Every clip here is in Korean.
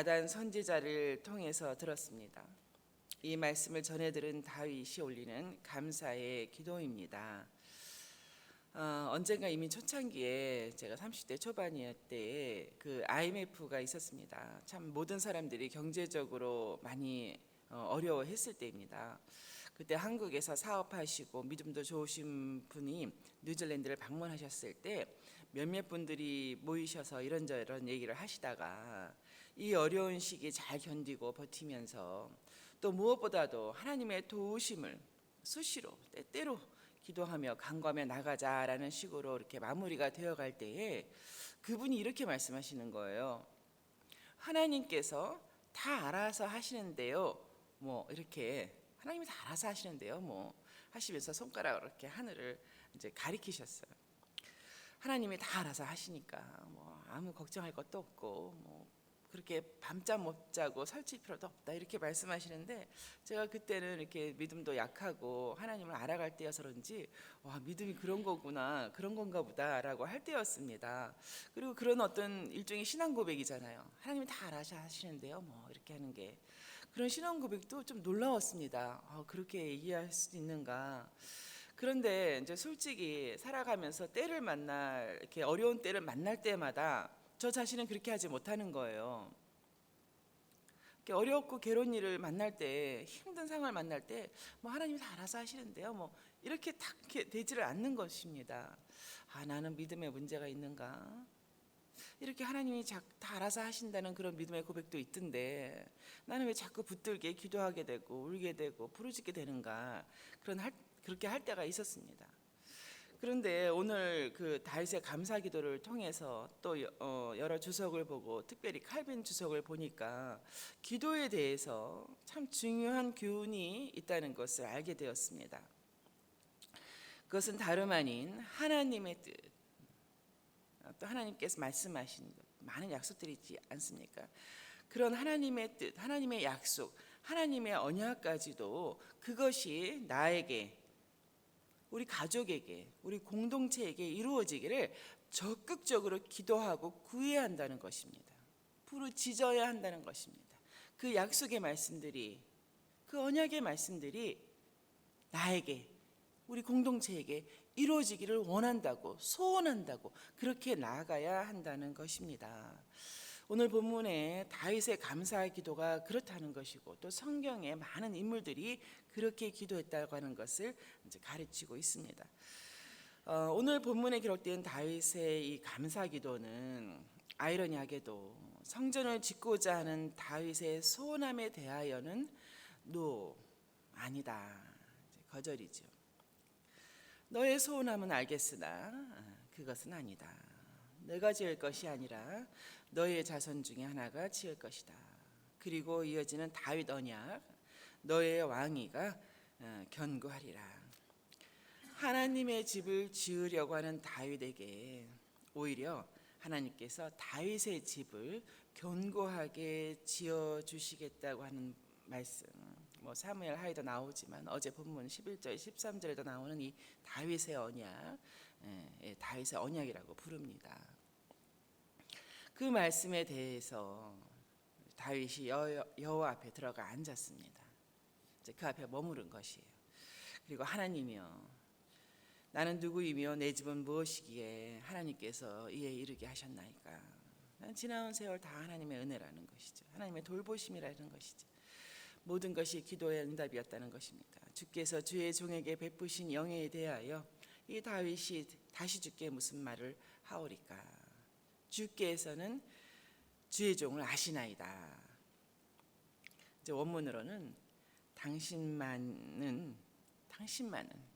나단 선지자를 통해서 들었습니다. 이 말씀을 전해 들은 다윗이 올리는 감사의 기도입니다. 언젠가 이미 초창기에 제가 30대 초반이었을 때 그 IMF가 있었습니다. 참 모든 사람들이 경제적으로 많이 어려워했을 때입니다. 그때 한국에서 사업하시고 믿음도 좋으신 분이 뉴질랜드를 방문하셨을 때 몇몇 분들이 모이셔서 이런저런 얘기를 하시다가 이 어려운 시기 잘 견디고 버티면서 또 무엇보다도 하나님의 도우심을 수시로 때때로 기도하며 간구하며 나가자라는 식으로 이렇게 마무리가 되어갈 때에 그분이 이렇게 말씀하시는 거예요. 하나님께서 다 알아서 하시는데요. 뭐 이렇게 하나님이 다 알아서 하시는데요. 뭐 하시면서 손가락으로 이렇게 하늘을 이제 가리키셨어요. 하나님이 다 알아서 하시니까 뭐 아무 걱정할 것도 없고 뭐 그렇게 밤잠 못 자고 설칠 필요도 없다 이렇게 말씀하시는데 제가 그때는 이렇게 믿음도 약하고 하나님을 알아갈 때여서 그런지 와 믿음이 그런 거구나 그런 건가 보다라고 할 때였습니다. 그리고 그런 어떤 일종의 신앙 고백이잖아요. 하나님이 다 알아서 하시는데요. 뭐 이렇게 하는 게 그런 신앙 고백도 좀 놀라웠습니다. 그렇게 이해할 수 있는가. 그런데 이제 솔직히 살아가면서 때를 만날 이렇게 어려운 때를 만날 때마다 저 자신은 그렇게 하지 못하는 거예요. 이렇게 어렵고 괴로운 일을 만날 때, 힘든 상황을 만날 때, 뭐 하나님이 다 알아서 하시는데요. 뭐 이렇게 딱 이렇게 되지를 않는 것입니다. 나는 믿음에 문제가 있는가? 이렇게 하나님이 다 알아서 하신다는 그런 믿음의 고백도 있던데 나는 왜 자꾸 붙들게 기도하게 되고 울게 되고 부르짖게 되는가? 그렇게 할 때가 있었습니다. 그런데 오늘 그 다윗의 감사 기도를 통해서 또 여러 주석을 보고 특별히 칼빈 주석을 보니까 기도에 대해서 참 중요한 교훈이 있다는 것을 알게 되었습니다. 그것은 다름 아닌 하나님의 뜻, 또 하나님께서 말씀하신 많은 약속들이 있지 않습니까? 그런 하나님의 뜻, 하나님의 약속, 하나님의 언약까지도 그것이 나에게 우리 가족에게, 우리 공동체에게 이루어지기를 적극적으로 기도하고 구해야 한다는 것입니다. 부르짖어야 한다는 것입니다. 그 약속의 말씀들이, 그 언약의 말씀들이 나에게, 우리 공동체에게 이루어지기를 원한다고, 소원한다고 그렇게 나아가야 한다는 것입니다. 오늘 본문에 다윗의 감사 기도가 그렇다는 것이고 또 성경에 많은 인물들이 그렇게 기도했다고 하는 것을 이제 가르치고 있습니다. 오늘 본문에 기록된 다윗의 이 감사 기도는 아이러니하게도 성전을 짓고자 하는 다윗의 소원함에 대하여는 아니다, 거절이죠. 너의 소원함은 알겠으나 그것은 아니다. 내가 지을 것이 아니라 너의 자손 중에 하나가 지을 것이다. 그리고 이어지는 다윗 언약, 너의 왕위가 견고하리라. 하나님의 집을 지으려고 하는 다윗에게 오히려 하나님께서 다윗의 집을 견고하게 지어 주시겠다고 하는 말씀. 뭐 사무엘 하에도 나오지만 어제 본문 11절 13절에도 나오는 이 다윗의 언약, 다윗의 언약이라고 부릅니다. 그 말씀에 대해서 다윗이 여호와 앞에 들어가 앉았습니다. 이제 그 앞에 머무른 것이에요. 그리고 하나님이여, 나는 누구이며 내 집은 무엇이기에 하나님께서 이에 이르게 하셨나이까. 난 지나온 세월 다 하나님의 은혜라는 것이죠. 하나님의 돌보심이라는 것이죠. 모든 것이 기도의 응답이었다는 것입니다. 주께서 주의 종에게 베푸신 영예에 대하여 이 다윗이 다시 주께 무슨 말을 하오리까. 주께서는 주의 종을 아시나이다. 이제 원문으로는 당신만은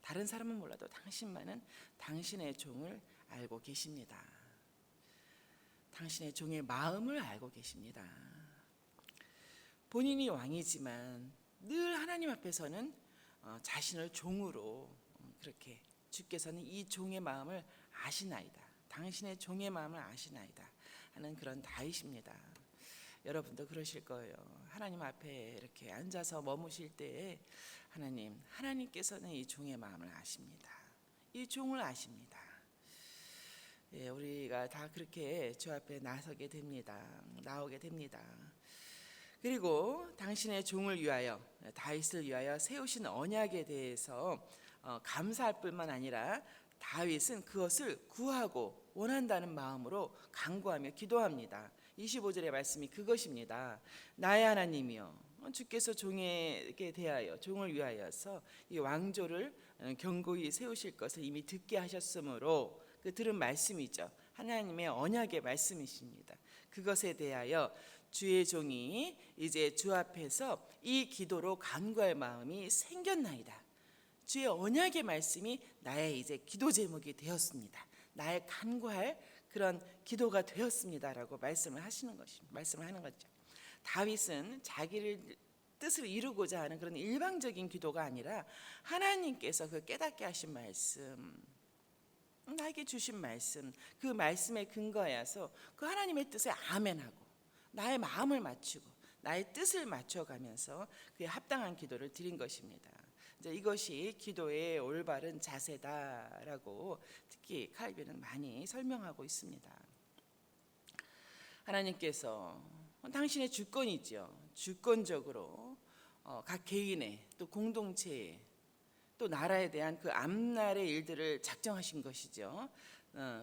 다른 사람은 몰라도 당신만은 당신의 종을 알고 계십니다. 당신의 종의 마음을 알고 계십니다. 본인이 왕이지만 늘 하나님 앞에서는 자신을 종으로 그렇게 주께서는 이 종의 마음을 아시나이다. 당신의 종의 마음을 아시나이다 하는 그런 다윗입니다. 여러분도 그러실 거예요. 하나님 앞에 이렇게 앉아서 머무실 때에 하나님께서는 이 종의 마음을 아십니다. 이 종을 아십니다. 우리가 다 그렇게 주 앞에 나오게 됩니다. 그리고 당신의 종을 위하여, 다윗을 위하여 세우신 언약에 대해서 감사할 뿐만 아니라 다윗은 그것을 구하고 원한다는 마음으로 간구하며 기도합니다. 25절의 말씀이 그것입니다. 나의 하나님이여, 주께서 종에게 대하여 종을 위하여서 이 왕조를 견고히 세우실 것을 이미 듣게 하셨으므로, 그 들은 말씀이죠. 하나님의 언약의 말씀이십니다. 그것에 대하여 주의 종이 이제 주 앞에서 이 기도로 간구할 마음이 생겼나이다. 주의 언약의 말씀이 나의 이제 기도 제목이 되었습니다. 나의 간구할 그런 기도가 되었습니다라고 말씀을 하는 거죠. 다윗은 자기를 뜻을 이루고자 하는 그런 일방적인 기도가 아니라 하나님께서 그 깨닫게 하신 말씀, 나에게 주신 말씀, 그 말씀에 근거해서 그 하나님의 뜻에 아멘하고 나의 마음을 맞추고 나의 뜻을 맞춰가면서 그에 합당한 기도를 드린 것입니다. 이제 이것이 기도의 올바른 자세다라고 특히 칼빈은 많이 설명하고 있습니다. 하나님께서 당신의 주권이죠. 주권적으로 각 개인의 또 공동체의 또 나라에 대한 그 앞날의 일들을 작정하신 것이죠.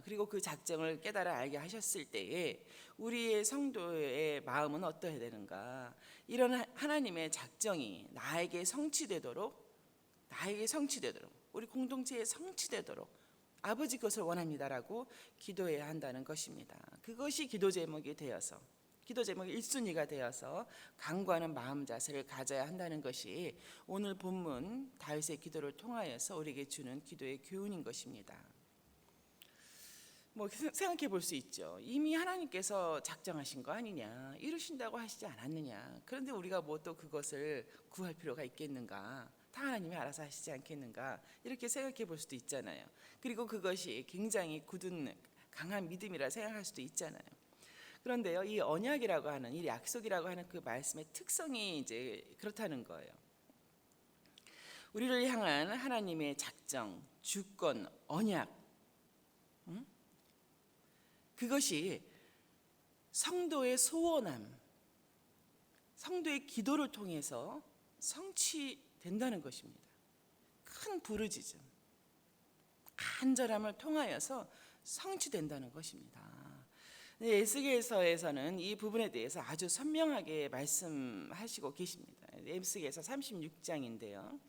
그리고 그 작정을 깨달아 알게 하셨을 때에 우리의 성도의 마음은 어떠해야 되는가? 이런 하나님의 작정이 나에게 성취되도록 우리 공동체에 성취되도록 아버지 것을 원합니다라고 기도해야 한다는 것입니다. 그것이 기도 제목이 되어서, 기도 제목의 1순위가 되어서 간구하는 마음 자세를 가져야 한다는 것이 오늘 본문 다윗의 기도를 통하여서 우리에게 주는 기도의 교훈인 것입니다. 생각해 볼 수 있죠. 이미 하나님께서 작정하신 거 아니냐, 이루신다고 하시지 않았느냐. 그런데 우리가 또 그것을 구할 필요가 있겠는가? 다 하나님이 알아서 하시지 않겠는가? 이렇게 생각해 볼 수도 있잖아요. 그리고 그것이 굉장히 굳은 강한 믿음이라 생각할 수도 있잖아요. 그런데요, 이 언약이라고 하는, 이 약속이라고 하는 그 말씀의 특성이 이제 그렇다는 거예요. 우리를 향한 하나님의 작정, 주권, 언약, 그것이 성도의 소원함, 성도의 기도를 통해서 성취된다는 것입니다. 큰 부르짖음, 간절함을 통하여서 성취된다는 것입니다. 에스겔서에서는 이 부분에 대해서 아주 선명하게 말씀하시고 계십니다. 에스겔서 36장인데요.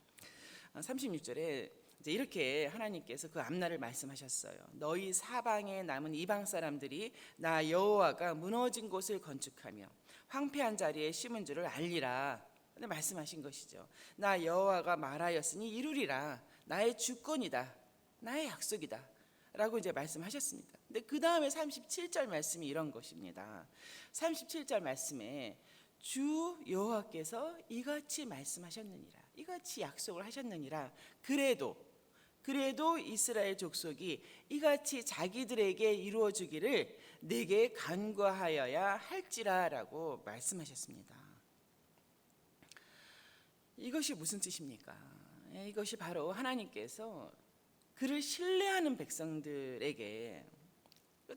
36절에 이제 이렇게 하나님께서 그 앞날을 말씀하셨어요. 너희 사방에 남은 이방 사람들이 나 여호와가 무너진 곳을 건축하며 황폐한 자리에 심은 줄을 알리라. 말씀하신 것이죠. 나 여호와가 말하였으니 이루리라. 나의 주권이다. 나의 약속이다. 라고 이제 말씀하셨습니다. 근데 그 다음에 37절 말씀이 이런 것입니다. 37절 말씀에 주 여호와께서 이같이 말씀하셨느니라, 이같이 약속을 하셨느니라. 그래도 이스라엘 족속이 이같이 자기들에게 이루어 주기를 내게 간구하여야 할지라라고 말씀하셨습니다. 이것이 무슨 뜻입니까? 이것이 바로 하나님께서 그를 신뢰하는 백성들에게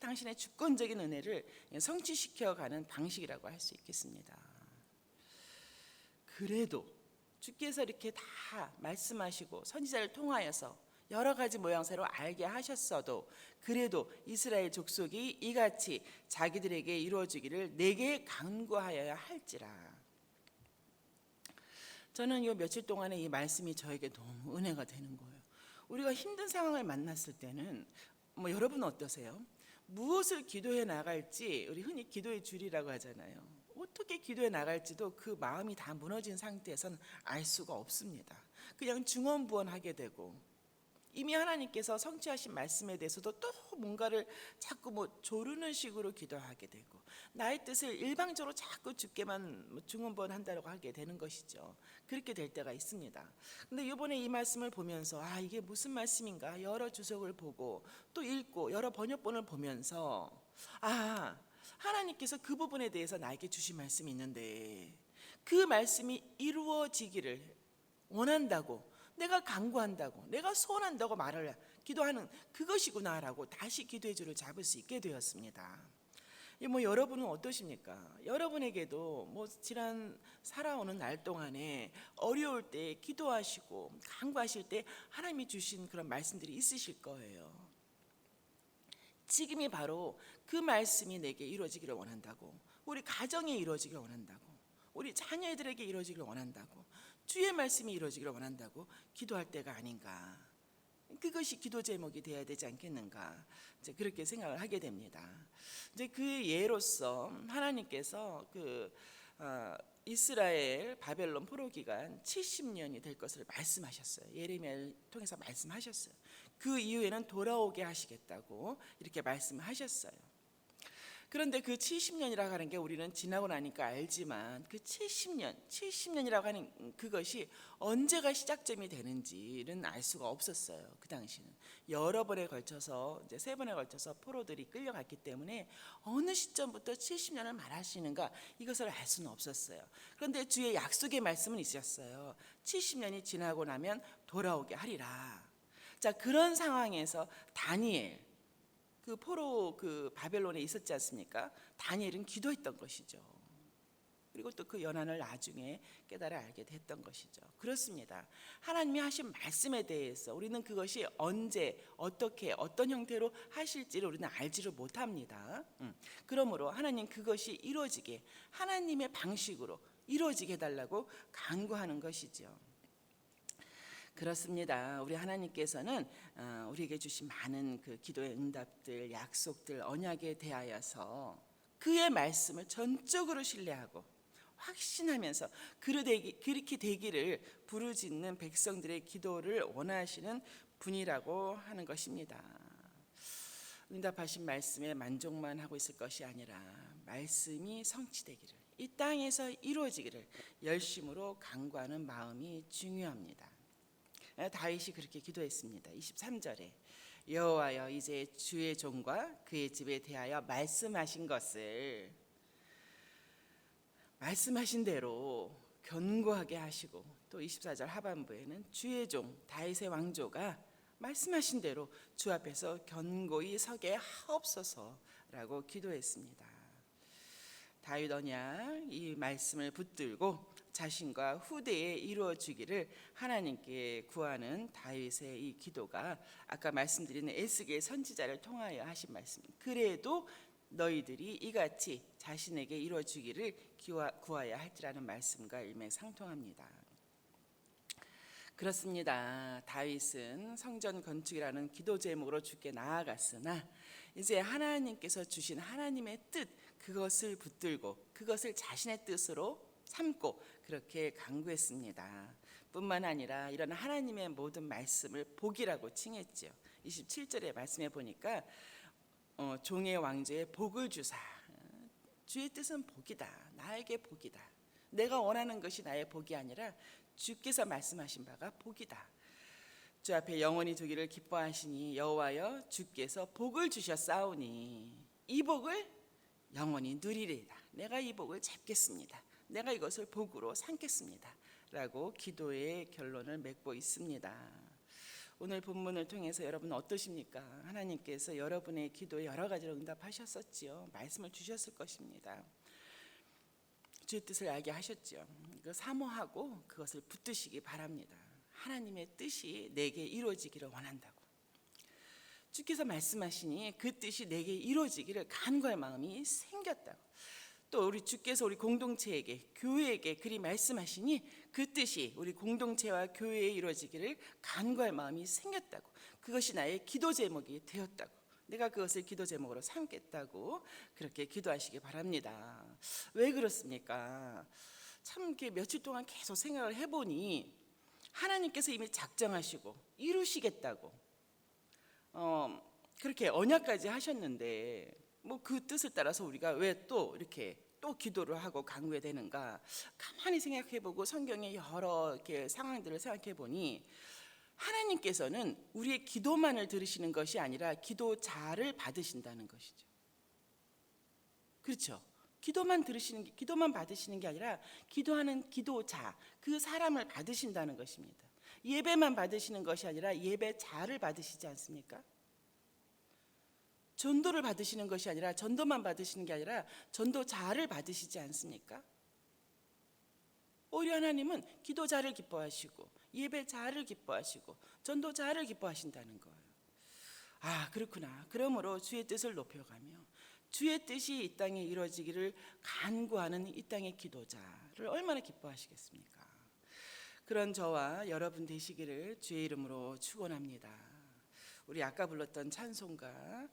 당신의 주권적인 은혜를 성취시켜가는 방식이라고 할 수 있겠습니다. 그래도 주께서 이렇게 다 말씀하시고 선지자를 통하여서 여러 가지 모양새로 알게 하셨어도 그래도 이스라엘 족속이 이같이 자기들에게 이루어지기를 내게 간구하여야 할지라. 저는 이 며칠 동안에 이 말씀이 저에게 너무 은혜가 되는 거예요. 우리가 힘든 상황을 만났을 때는 여러분 어떠세요? 무엇을 기도해 나갈지, 우리 흔히 기도의 줄이라고 하잖아요. 어떻게 기도해 나갈지도 그 마음이 다 무너진 상태에서는 알 수가 없습니다. 그냥 중언부언하게 되고 이미 하나님께서 성취하신 말씀에 대해서도 또 뭔가를 자꾸 조르는 식으로 기도하게 되고 나의 뜻을 일방적으로 자꾸 주께만 중언부언한다고 하게 되는 것이죠. 그렇게 될 때가 있습니다. 근데 이번에 이 말씀을 보면서 이게 무슨 말씀인가 여러 주석을 보고 또 읽고 여러 번역본을 보면서 하나님께서 그 부분에 대해서 나에게 주신 말씀이 있는데 그 말씀이 이루어지기를 원한다고, 내가 간구한다고, 내가 소원한다고 기도하는 그것이구나라고 다시 기도의 줄을 잡을 수 있게 되었습니다. 뭐 여러분은 어떠십니까? 여러분에게도 뭐 지난 살아오는 날 동안에 어려울 때 기도하시고 간구하실 때 하나님이 주신 그런 말씀들이 있으실 거예요. 지금이 바로 그 말씀이 내게 이루어지기를 원한다고, 우리 가정에 이루어지기를 원한다고, 우리 자녀들에게 이루어지기를 원한다고, 주의 말씀이 이루어지기를 원한다고 기도할 때가 아닌가. 그것이 기도 제목이 되어야 되지 않겠는가, 이제 그렇게 생각을 하게 됩니다. 이제 그 예로서 하나님께서 이스라엘 바벨론 포로 기간 70년이 될 것을 말씀하셨어요. 예레미야를 통해서 말씀하셨어요. 그 이후에는 돌아오게 하시겠다고 이렇게 말씀하셨어요. 그런데 그 70년이라고 하는 게 우리는 지나고 나니까 알지만 그 70년이라고 하는 그것이 언제가 시작점이 되는지는 알 수가 없었어요. 그 당시는 여러 번에 걸쳐서, 이제 3번에 걸쳐서 포로들이 끌려갔기 때문에 어느 시점부터 70년을 말하시는가 이것을 알 수는 없었어요. 그런데 주의 약속의 말씀은 있었어요. 70년이 지나고 나면 돌아오게 하리라. 자, 그런 상황에서 다니엘, 그 포로 바벨론에 있었지 않습니까? 다니엘은 기도했던 것이죠. 그리고 또 그 연한을 나중에 깨달아 알게 됐던 것이죠. 그렇습니다. 하나님이 하신 말씀에 대해서 우리는 그것이 언제, 어떻게, 어떤 형태로 하실지를 우리는 알지를 못합니다. 그러므로 하나님 그것이 이루어지게, 하나님의 방식으로 이루어지게 해달라고 간구하는 것이죠. 그렇습니다. 우리 하나님께서는 우리에게 주신 많은 그 기도의 응답들, 약속들, 언약에 대하여서 그의 말씀을 전적으로 신뢰하고 확신하면서 그렇게 되기를 부르짖는 백성들의 기도를 원하시는 분이라고 하는 것입니다. 응답하신 말씀에 만족만 하고 있을 것이 아니라 말씀이 성취되기를, 이 땅에서 이루어지기를 열심으로 간구하는 마음이 중요합니다. 다윗이 그렇게 기도했습니다. 23절에 여호와여, 이제 주의 종과 그의 집에 대하여 말씀하신 것을 말씀하신 대로 견고하게 하시고, 또 24절 하반부에는 주의 종 다윗의 왕조가 말씀하신 대로 주 앞에서 견고히 서게 하옵소서라고 기도했습니다. 다윗 언약, 이 말씀을 붙들고 자신과 후대에 이루어지기를 하나님께 구하는 다윗의 이 기도가 아까 말씀드린 에스겔 선지자를 통하여 하신 말씀, 그래도 너희들이 이같이 자신에게 이루어지기를 구하여야 할지라는 말씀과 일맥상통합니다. 그렇습니다. 다윗은 성전 건축이라는 기도 제목으로 주께 나아갔으나 이제 하나님께서 주신 하나님의 뜻, 그것을 붙들고 그것을 자신의 뜻으로 삼고 그렇게 간구했습니다. 뿐만 아니라 이런 하나님의 모든 말씀을 복이라고 칭했죠. 27절의 말씀에 보니까 종의 왕조에 복을 주사, 주의 뜻은 복이다, 나에게 복이다, 내가 원하는 것이 나의 복이 아니라 주께서 말씀하신 바가 복이다. 주 앞에 영원히 두기를 기뻐하시니 여호와여, 주께서 복을 주셨사오니 이 복을 영원히 누리리다. 내가 이 복을 잡겠습니다. 내가 이것을 복으로 삼겠습니다 라고 기도의 결론을 맺고 있습니다. 오늘 본문을 통해서 여러분 어떠십니까? 하나님께서 여러분의 기도에 여러 가지로 응답하셨었지요. 말씀을 주셨을 것입니다. 주의 뜻을 알게 하셨죠. 그 사모하고 그것을 붙드시기 바랍니다. 하나님의 뜻이 내게 이루어지기를 원한다고, 주께서 말씀하시니 그 뜻이 내게 이루어지기를 간구할 마음이 생겼다고, 또 우리 주께서 우리 공동체에게, 교회에게 그리 말씀하시니 그 뜻이 우리 공동체와 교회에 이루어지기를 간구할 마음이 생겼다고, 그것이 나의 기도 제목이 되었다고, 내가 그것을 기도 제목으로 삼겠다고 그렇게 기도하시기 바랍니다. 왜 그렇습니까? 참 이렇게 며칠 동안 계속 생각을 해보니 하나님께서 이미 작정하시고 이루시겠다고 그렇게 언약까지 하셨는데 뭐 그 뜻을 따라서 우리가 왜 또 이렇게 또 기도를 하고 간구해야 되는가? 가만히 생각해보고 성경의 여러 이렇게 상황들을 생각해보니 하나님께서는 우리의 기도만을 들으시는 것이 아니라 기도자를 받으신다는 것이죠. 그렇죠? 기도만 받으시는 게 아니라 기도하는 기도자, 그 사람을 받으신다는 것입니다. 예배만 받으시는 것이 아니라 예배자를 받으시지 않습니까? 전도를 받으시는 것이 아니라 전도만 받으시는 게 아니라 전도자를 받으시지 않습니까? 오히려 하나님은 기도자를 기뻐하시고 예배자를 기뻐하시고 전도자를 기뻐하신다는 거예요. 아, 그렇구나. 그러므로 주의 뜻을 높여가며 주의 뜻이 이 땅에 이루어지기를 간구하는 이 땅의 기도자를 얼마나 기뻐하시겠습니까? 그런 저와 여러분 되시기를 주의 이름으로 축원합니다. 우리 아까 불렀던 찬송가